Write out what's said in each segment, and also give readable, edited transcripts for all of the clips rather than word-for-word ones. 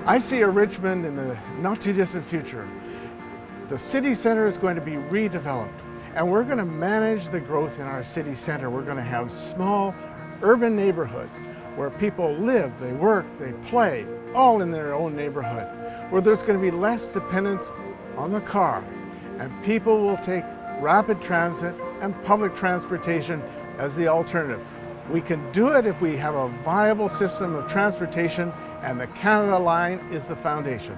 I see a Richmond in the not too distant future. The city center is going to be redeveloped, and we're going to manage the growth in our city center. We're going to have small urban neighborhoods where people live, they work, they play, all in their own neighborhood, where there's going to be less dependence on the car, and people will take rapid transit and public transportation as the alternative. We can do it if we have a viable system of transportation, and the Canada Line is the foundation.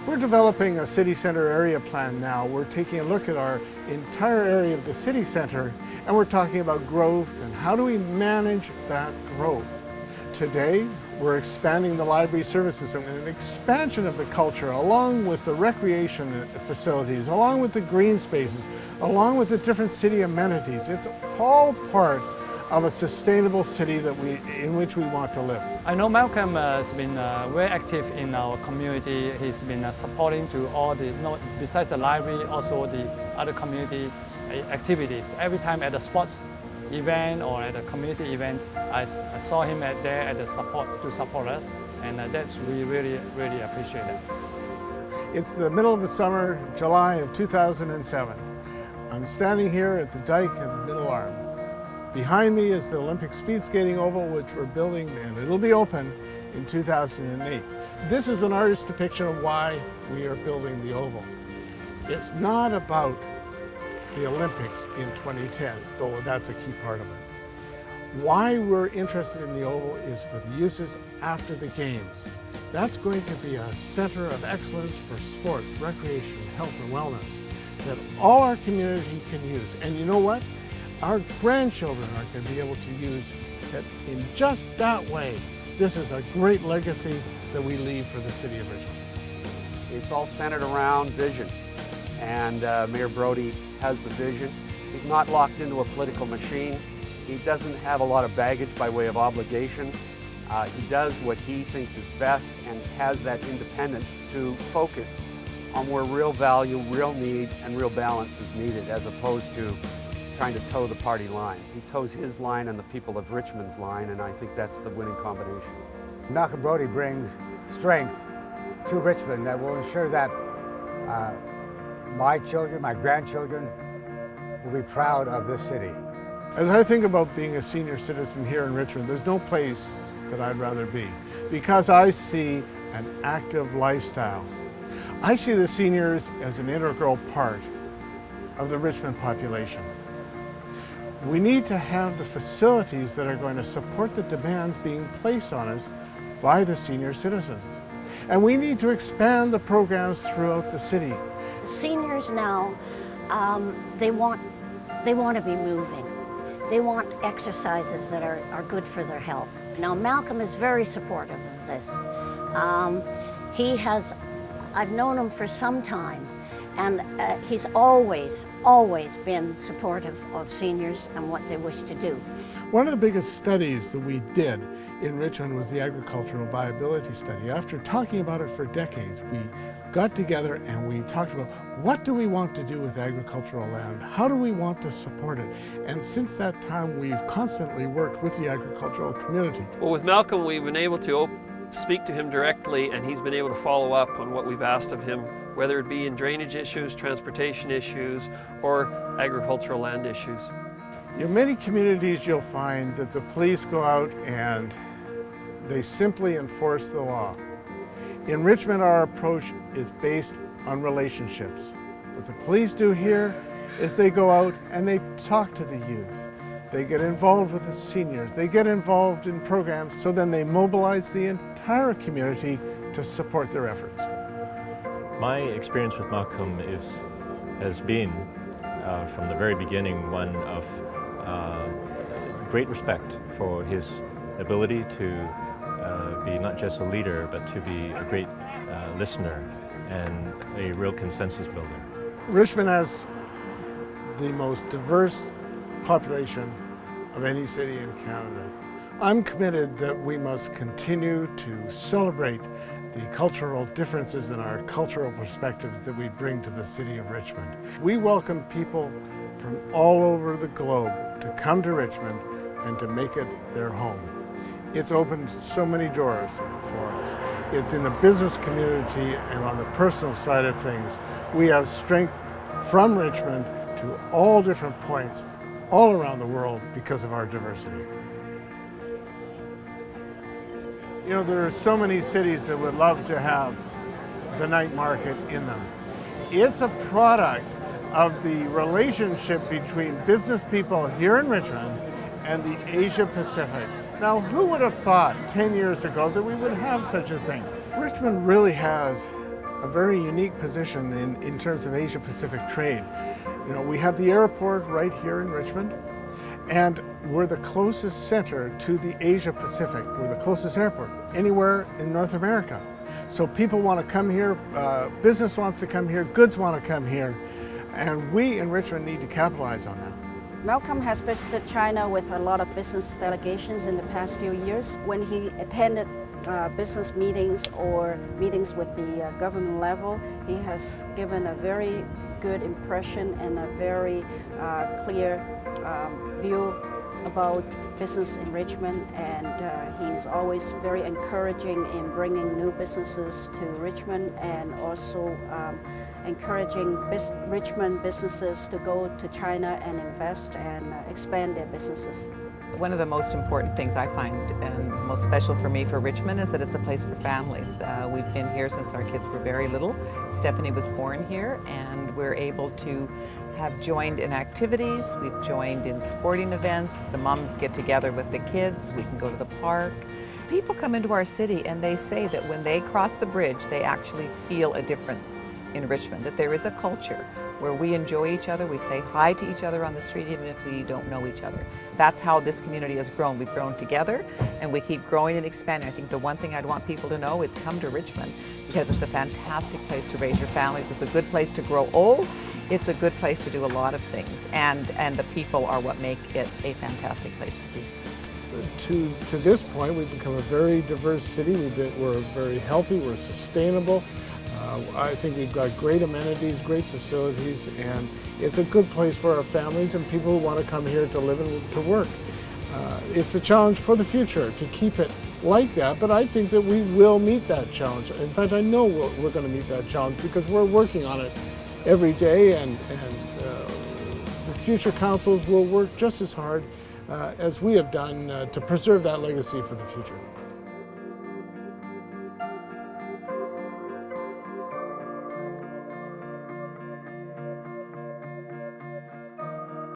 We're developing a city center area plan now. We're taking a look at our entire area of the city center, and we're talking about growth and how do we manage that growth. Today, we're expanding the library services and an expansion of the culture along with the recreation facilities, along with the green spaces, along with the different city amenities. It's all part of a sustainable city in which we want to live. I know Malcolm has been very active in our community. He's been supporting to all the, besides the library, also the other community activities. Every time at a sports event or at a community event, I saw him there at the to support us, and that's we really appreciate it. It's the middle of the summer, July of 2007. I'm standing here at the dike of the Middle Arm. Behind me is the Olympic speed skating oval, which we're building, and it'll be open in 2008. This is an artist's depiction of why we are building the oval. It's not about the Olympics in 2010, though that's a key part of it. Why we're interested in the oval is for the uses after the games. That's going to be a center of excellence for sports, recreation, health, and wellness that all our community can use. And you know what? Our grandchildren are going to be able to use it in just that way. This is a great legacy that we leave for the city of Richmond. It's all centered around vision, and Mayor Brodie has the vision. He's not locked into a political machine. He doesn't have a lot of baggage by way of obligation. He does what he thinks is best and has that independence to focus on where real value, real need, and real balance is needed, as opposed to trying to toe the party line. He toes his line and the people of Richmond's line, and I think that's the winning combination. Malcolm Brodie brings strength to Richmond that will ensure that my children, my grandchildren, will be proud of this city. As I think about being a senior citizen here in Richmond, there's no place that I'd rather be, because I see an active lifestyle. I see the seniors as an integral part of the Richmond population. We need to have the facilities that are going to support the demands being placed on us by the senior citizens. And we need to expand the programs throughout the city. Seniors now, they want to be moving. They want exercises that are good for their health. Now Malcolm is very supportive of this. I've known him for some time, and he's always been supportive of seniors and what they wish to do. One of the biggest studies that we did in Richmond was the agricultural viability study. After talking about it for decades, we got together and we talked about what do we want to do with agricultural land? How do we want to support it? And since that time, we've constantly worked with the agricultural community. Well, with Malcolm, we've been able to speak to him directly, and he's been able to follow up on what we've asked of him, whether it be in drainage issues, transportation issues, or agricultural land issues. In many communities, you'll find that the police go out and they simply enforce the law. In Richmond, our approach is based on relationships. What the police do here is they go out and they talk to the youth. They get involved with the seniors. They get involved in programs, so then they mobilize the entire community to support their efforts. My experience with Malcolm has been, from the very beginning, one of great respect for his ability to be not just a leader, but to be a great listener and a real consensus builder. Richmond has the most diverse population of any city in Canada. I'm committed that we must continue to celebrate the cultural differences in our cultural perspectives that we bring to the city of Richmond. We welcome people from all over the globe to come to Richmond and to make it their home. It's opened so many doors for us. It's in the business community and on the personal side of things. We have strength from Richmond to all different points all around the world because of our diversity. You know, there are so many cities that would love to have the night market in them. It's a product of the relationship between business people here in Richmond and the Asia Pacific. Now, who would have thought 10 years ago that we would have such a thing? Richmond really has a very unique position in terms of Asia Pacific trade. You know, we have the airport right here in Richmond, and we're the closest center to the Asia Pacific. We're the closest airport anywhere in North America. So people want to come here, business wants to come here, goods want to come here, and we in Richmond need to capitalize on that. Malcolm has visited China with a lot of business delegations in the past few years. When he attended business meetings or meetings with the government level, he has given a very good impression and a very clear view about business in Richmond, and he's always very encouraging in bringing new businesses to Richmond, and also encouraging Richmond businesses to go to China and invest and expand their businesses. One of the most important things I find and most special for me for Richmond is that it's a place for families. We've been here since our kids were very little. Stephanie was born here, and we're able to have joined in activities. We've joined in sporting events. The moms get together with the kids. We can go to the park. People come into our city and they say that when they cross the bridge, they actually feel a difference in Richmond, that there is a culture where we enjoy each other, we say hi to each other on the street even if we don't know each other. That's how this community has grown. We've grown together and we keep growing and expanding. I think the one thing I'd want people to know is come to Richmond, because it's a fantastic place to raise your families. It's a good place to grow old. It's a good place to do a lot of things, and the people are what make it a fantastic place to be. To this point, we've become a very diverse city. We're very healthy, we're sustainable. I think we've got great amenities, great facilities, and it's a good place for our families and people who want to come here to live and to work. It's a challenge for the future to keep it like that, but I think that we will meet that challenge. In fact, I know we're going to meet that challenge because we're working on it every day, and the future councils will work just as hard as we have done to preserve that legacy for the future.